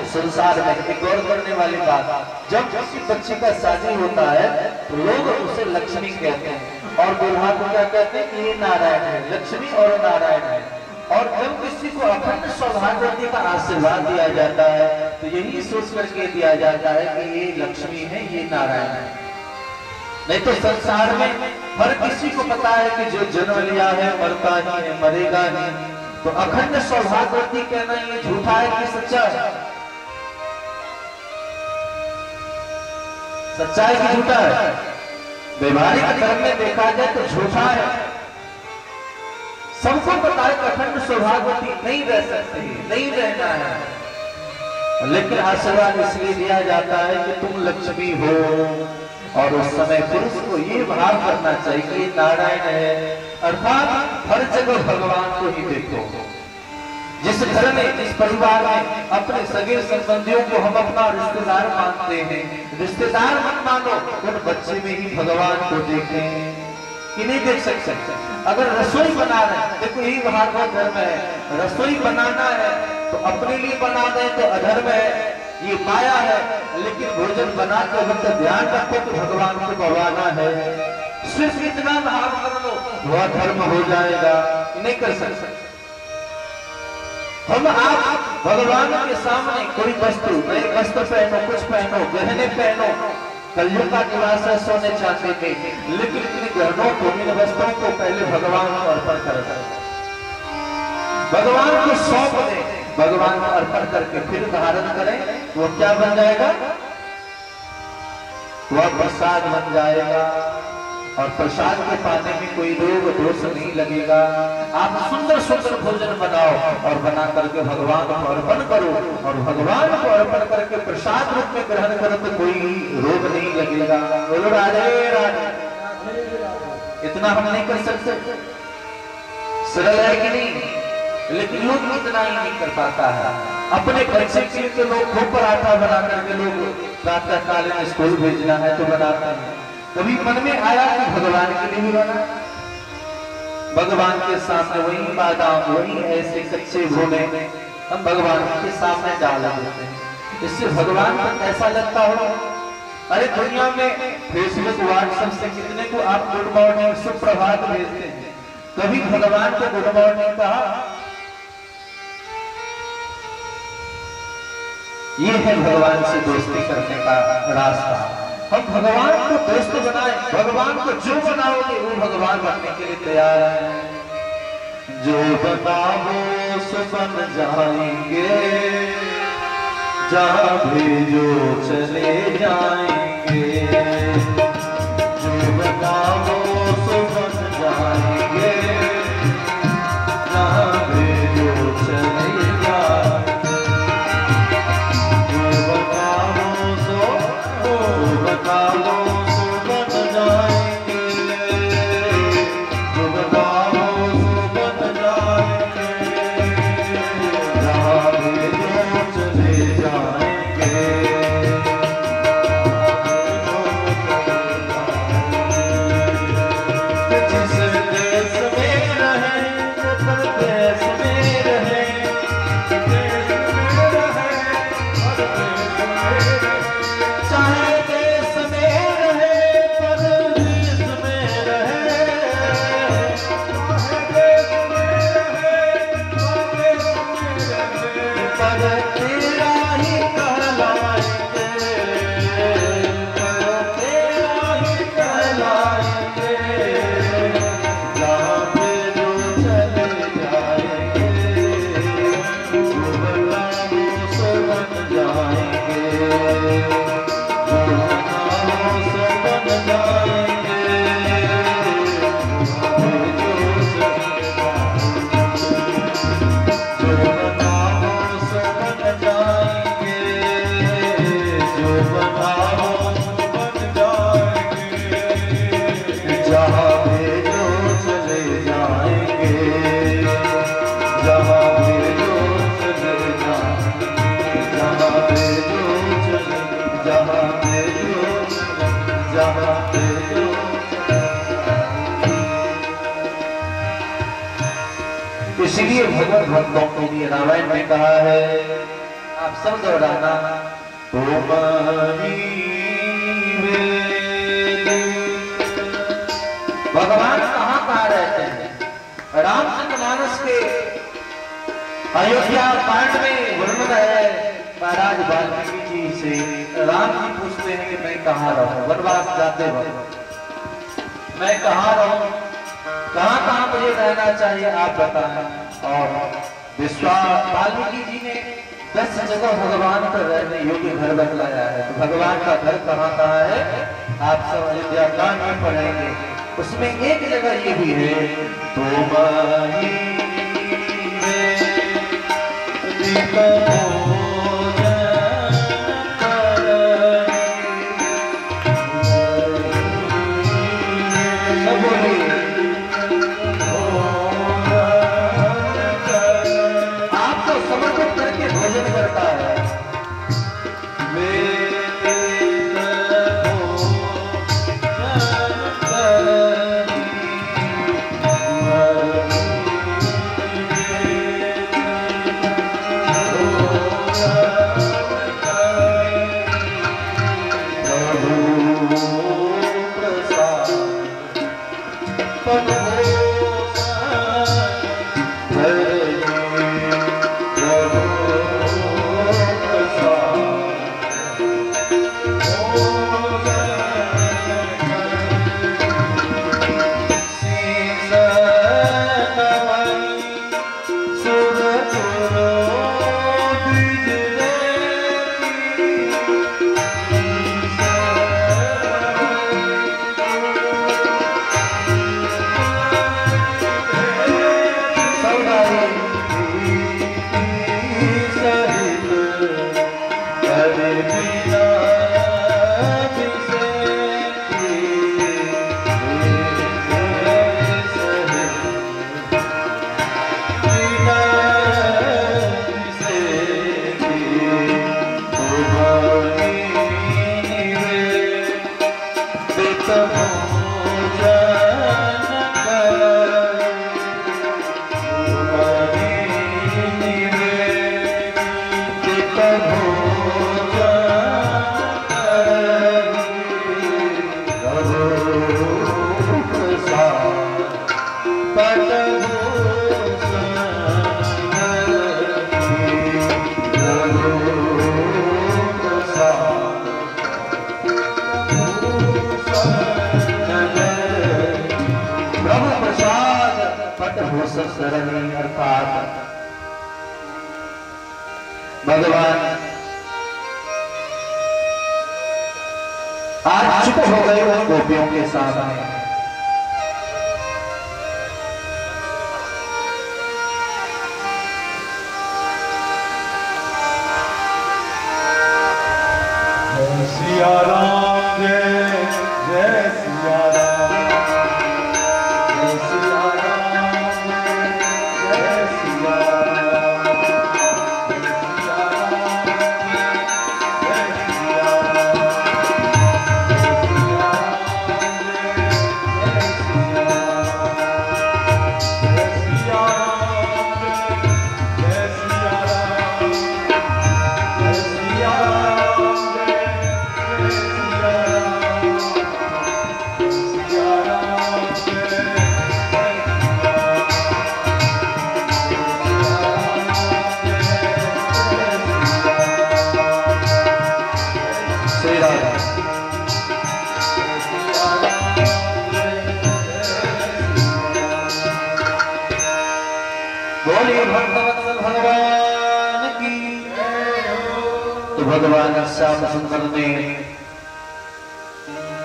संसार में एक गौर करने वाली बात, जब किसी बच्चे का शादी होता है तो लोग उसे लक्ष्मी कहते हैं और दुल्हा को क्या कहते हैं कि ये नारायण है, लक्ष्मी और नारायण है। और जब किसी को अखंड सौभाग्यवती का आशीर्वाद दिया जाता है तो यही सोच करके दिया जाता है कि ये लक्ष्मी है, ये नारायण है। नहीं तो संसार में हर किसी को पता है कि जो जन्म लिया है मरता ही है, मरेगा ही। तो अखंड सौभाग्यवती कहना ये झूठा है कि सच्चा है? सच्चा है कि झूठा है? व्यवहारिक धर्म में देखा जाए तो झूठा है। सबको पता है कि अखंड सौभाग्यवती नहीं रह सकती, नहीं रहना है, लेकिन आशीर्वाद इसलिए दिया जाता है कि तुम लक्ष्मी हो। और उस समय पुरुष को ये भाव करना चाहिए कि नारायण है, अर्थात हर जगह भगवान को ही देखो। जिस घर में, जिस परिवार में अपने सगे संबंधियों को हम अपना रिश्तेदार मानते हैं, रिश्तेदार मत मानो, उन बच्चे में ही भगवान को देखें कि नहीं देख सकते। अगर रसोई बना रहे, देखो यही भागवत धर्म है, रसोई बनाना है तो अपने लिए बना दें तो अधर्म है, ये माया है। लेकिन भोजन बनाते वक्त ध्यान रखो कि भगवान को पवाना है, सिर्फ इतना भाव कर लो, वह धर्म हो जाएगा। नहीं कर सकते हम आप भगवान के सामने कोई वस्तु, नए वस्त्र पहनो, कुछ पहनो, गहने पहनो, कलयुग का निवास है सोने चांदी के, लेकिन इन गहनों को, इन वस्त्रों को पहले भगवान को अर्पण कर दें, भगवान को सौंप दें, भगवान को अर्पण करके फिर धारण करें, वो क्या बन जाएगा? वह प्रसाद बन जाएगा। और प्रसाद के पाने में कोई रोग दोष नहीं लगेगा। आप सुंदर सुंदर भोजन बनाओ और बना करके भगवान को अर्पण करो, और भगवान को अर्पण करके प्रसाद रूप में ग्रहण करो तो कोई रोग नहीं लगेगा। बोलो राधे राधे। इतना हम नहीं कर सकते? सरल है कि नहीं? लेकिन लोग इतना ही नहीं कर पाता है। अपने बच्चे के लिए लोग खूब पराठा बना करके लोग प्रातः काल में स्कूल भेजना है तो बनाते हैं। कभी मन में आया कि भगवान के लिए भी बना? भगवान के सामने वही बादाम, वही ऐसे कच्चे भोले हम भगवान के सामने डाल देते हैं। इससे भगवान को कैसा लगता हो? अरे दुनिया में फेसबुक, व्हाट्सएप से कितने को आप गुड मॉर्निंग, सुप्रभात भेजते हैं, कभी भगवान को गुड मॉर्निंग कहा? ये है भगवान से दोस्ती करने का रास्ता। हम भगवान को दोस्त बनाए, भगवान को जो बनाओगे वो भगवान बनने के लिए तैयार है। जो बनाओ सो बन जाएंगे, जहाँ भेजो चले जाएंगे। जो बनाओ सो बन जाएंगे, जहाँ भेजो चले जाएंगे। बताओ सो बन जाएंगे, जो बताओ सो बन जाएंगे, जहाँ भेजो चले जाएंगे। जिस देश में रहे, परदेश में रहे, देश में रहे, चाहे इसीलिए भगवत भक्तों के लिए रामायण में कहा है आप सब दोहराना। भगवान कहाँ रहते हैं? रामचंद्रमानस के अयोध्या कांड में वर्णन है। महाराज वाल्मीकि जी से राम जी पूछते हैं कि मैं कहाँ रहूं, वनवास जाते वक्त मैं कहाँ रहूं, कहाँ कहाँ मुझे रहना चाहिए, आप बताएं। और विश्वास वाल्मीकि जी ने 10 जगह भगवान का रहने योग्य घर बतलाया है। तो भगवान का घर कहाँ कहाँ है आप सब अयोध्या कांड में पढ़ेंगे। उसमें एक जगह ये भी है, आपको समर्पित करके भोजन करता है। अर्थात भगवान आज चुप हो गए उन गोपियों के सामने। सिया राम जय जय सिया राम, जय सिया राम जय सिया राम, सिया राम जय सिया राम, सिया राम जय सिया राम, जय सिया राम भगवान की। तो भगवान श्याम सुंदर ने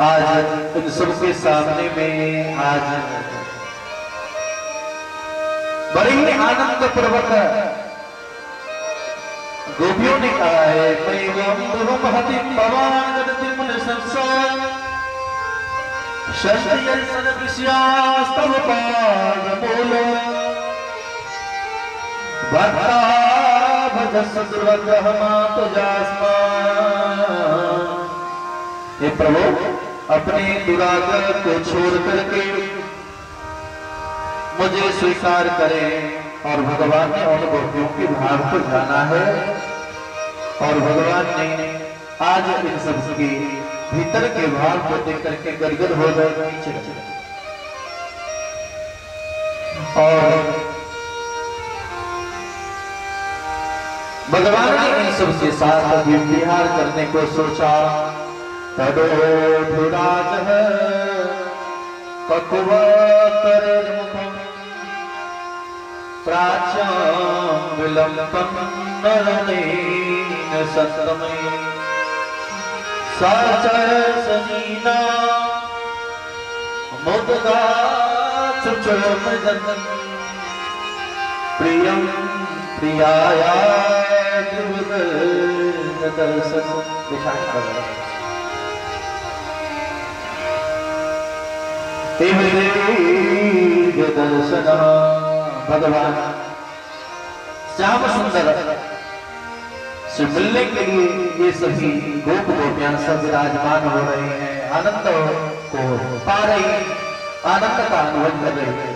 आज इन सबके सामने में आज बड़े ही आनंद पूर्वक गोपियों ने कहा है, हे प्रभु अपने दुराग्रह को छोड़ करके मुझे स्वीकार करें। और भगवान ने उन गोपियों की भाव को जाना है और भगवान ने आज इन सबके भीतर के भाव को देख करके गदगद हो गए नीचे। और भगवान ने इन सबके साथ विहार करने को सोचा। तदोराज है ककुवतरमुखं प्राच्यां विलंबं नरनेन सत्तमै साचरसनीना मुदगाचुचोमजन् प्रियं प्रियाया दर्शन दर्शन भगवान श्याम सुंदर से मिलने के लिए ये सभी गोप गोपियां सब विराजमान हो रहे हैं, आनंद को पा रही हैं, आनंद का अनुभव कर रही है।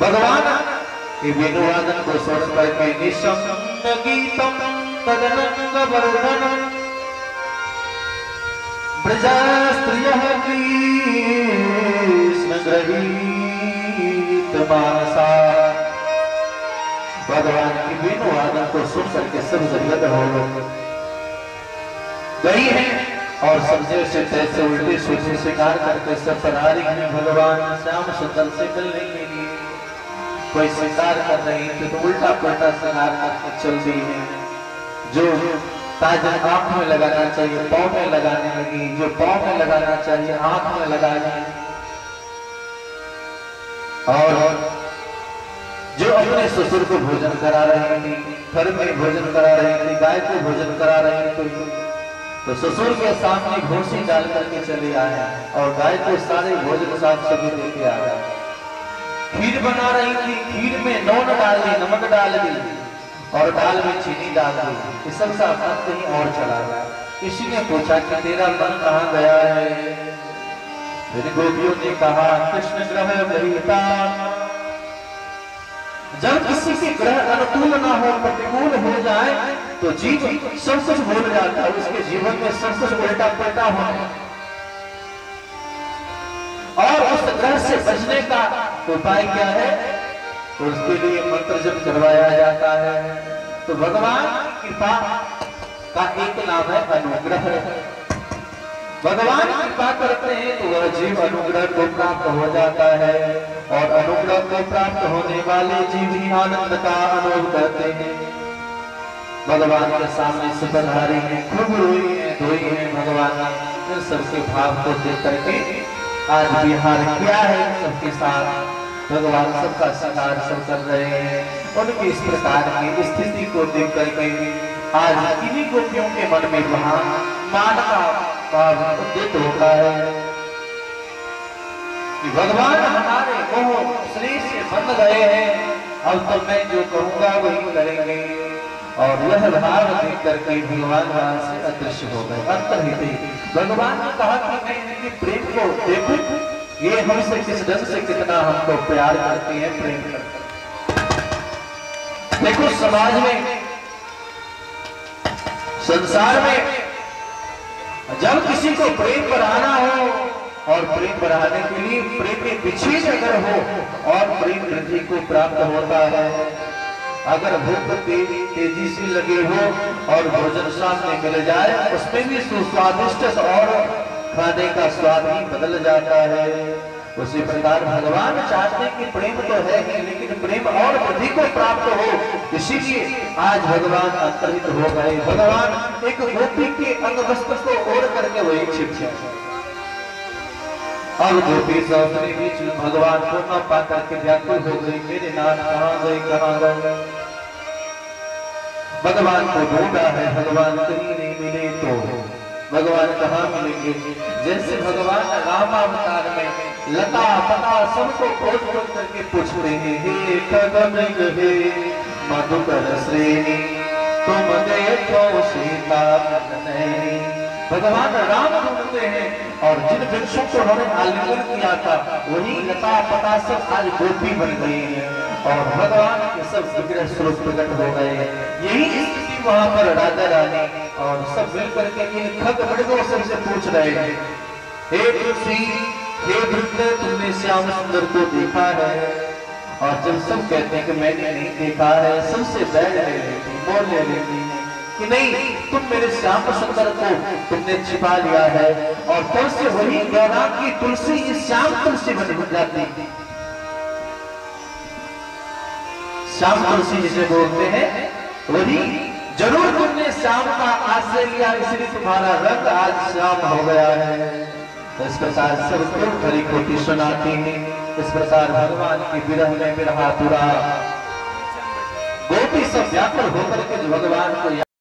भगवान ये वेणुवादन को सुन करके निशम्य गीतम तदनंग वर्धनम ब्रजा स्त्रियः कृष्ण गृहीत मानसा। भगवान की वेणुवादन को सुन करके सब जगत हो गई है और सबसे से तैसे उल्टे सोचे शिकार करके सब फरारी हैं भगवान श्याम सुंदर से मिलने के लिए। कोई शिकार कर रही थी तो उल्टा पुल्टा शिकार करके चल रही है। जो ताजा आंख में लगाना चाहिए पाँव में लगाने लगी, जो पाँव में लगाना चाहिए आंख में लगाने, और जो अपने ससुर को भोजन करा रही थी, घर में भोजन करा रही थी, गाय को भोजन करा रही थी, तो ससुर के सामने घोंसी डाल करके चले आए और गाय को सारे भोजन साथ सभी देके आया। खीर बना रही थी, खीर में नून डाल दी, नमक डाल दी और दाल में चीनी डाल दी। इस सब का मन कहीं और चला गया। किसी ने पूछा कि तेरा मन कहाँ गया है? मेरी गोपियों ने कहा कृष्ण ग्रह गृहीता। जब किसी के ग्रह अनुकूल ना हो, प्रतिकूल हो जाए तो जीव सब कुछ भूल जाता है, उसके जीवन में सब कुछ उल्टा पुल्टा होने और उस ग्रह से बचने का उपाय क्या है? उसके लिए मंत्र जप करवाया जाता है। तो भगवान की कृपा का एक नाम है अनुग्रह। भगवान कृपा करते हैं तो वह जीव अनुग्रह को प्राप्त हो जाता है और अनुग्रह को प्राप्त होने वाले जीव ही आनंद का अनुभव करते हैं। भगवान के सामने से पधारी है, खूब रोई है, धोई है भगवान ने सबके भाव को देख करके आज विहार किया है सबके साथ। भगवान सबका शिकार सब कर रहे हैं। उनकी इस प्रकार की स्थिति को देख करके आज किन्हीं गोपियों के मन में वहां मान का भाव उदित होता है कि भगवान हमारे मोह श्री से बंध गए हैं, अब तो मैं जो कहूंगा वही करेंगे। और यह भाव देख करके भगवान वहां से अदृश्य हो गए, अंतर्हित। भगवान ने कहा कि मैं इनके प्रेम को देखूं, ये हमसे किस ढंग से कितना हमको प्यार करती है, प्रेम करती है। देखो समाज में, संसार में जब किसी को प्रेम बढ़ाना हो और प्रेम बढ़ाने के लिए प्रेम के पीछे अगर हो और प्रेम वृद्धि को प्राप्त होता है। अगर भूख तेजी से लगे हो और भोजन सामने मिल जाए उसमें भी सुस्वादिष्ट और खाने का स्वाद ही बदल जाता है। उसी प्रकार भगवान चाहते हैं कि प्रेम तो है ही, लेकिन प्रेम और वृद्धि को प्राप्त हो, इसीलिए आज भगवान अंतर्हित हो गए। भगवान एक गोपी के अंग वस्त्र को ओढ़ करके वही छिप अब गोपी सब अपने बीच में भगवान को न पा करके व्याकुल हो गई, मेरे नाथ कहाँ गए, कहाँ गए। भगवान को ढूंढा है, भगवान कहीं नहीं मिले तो भगवान कहाँ मिलेंगे? जैसे भगवान रामावतार में लता पता सबको खोज खोज करके पूछते हैं, हे खगमृग हे मधुकर श्रेणी तुम देखो सीता नैनी। भगवान राम ढूंढते हैं और जिन वृक्षों को उन्होंने आलिंगन किया था वही लता पता सब आज गोपी बन गई है और भगवान के सब विग्रह स्वरूप प्रकट हो गए। यही स्थिति वहां पर राधा रानी और सब मिलकर के इन खग मृगों से पूछ रहे हैं, हे तुलसी, हे वृद्ध, तुमने श्याम सुंदर को देखा है? और जब सब कहते हैं कि मैंने नहीं देखा है, सबसे बैठ ले लेती, बोल ले लेती कि नहीं, तुम मेरे श्याम सुंदर को तुमने छिपा लिया है। और तब से वही गौरांग की तुलसी इस श्याम तुलसी बन जाती। श्याम तुलसी जिसे बोलते हैं वही, जरूर तुमने श्याम का आश्रय लिया, इसलिए तुम्हारा रंग आज श्याम हो गया है। तो इस प्रकार सब लोग खरी खोटी सुनाती हैं। इस प्रकार भगवान की विरह में विरहातुरा गोपी सब व्याकुल होकर के भगवान को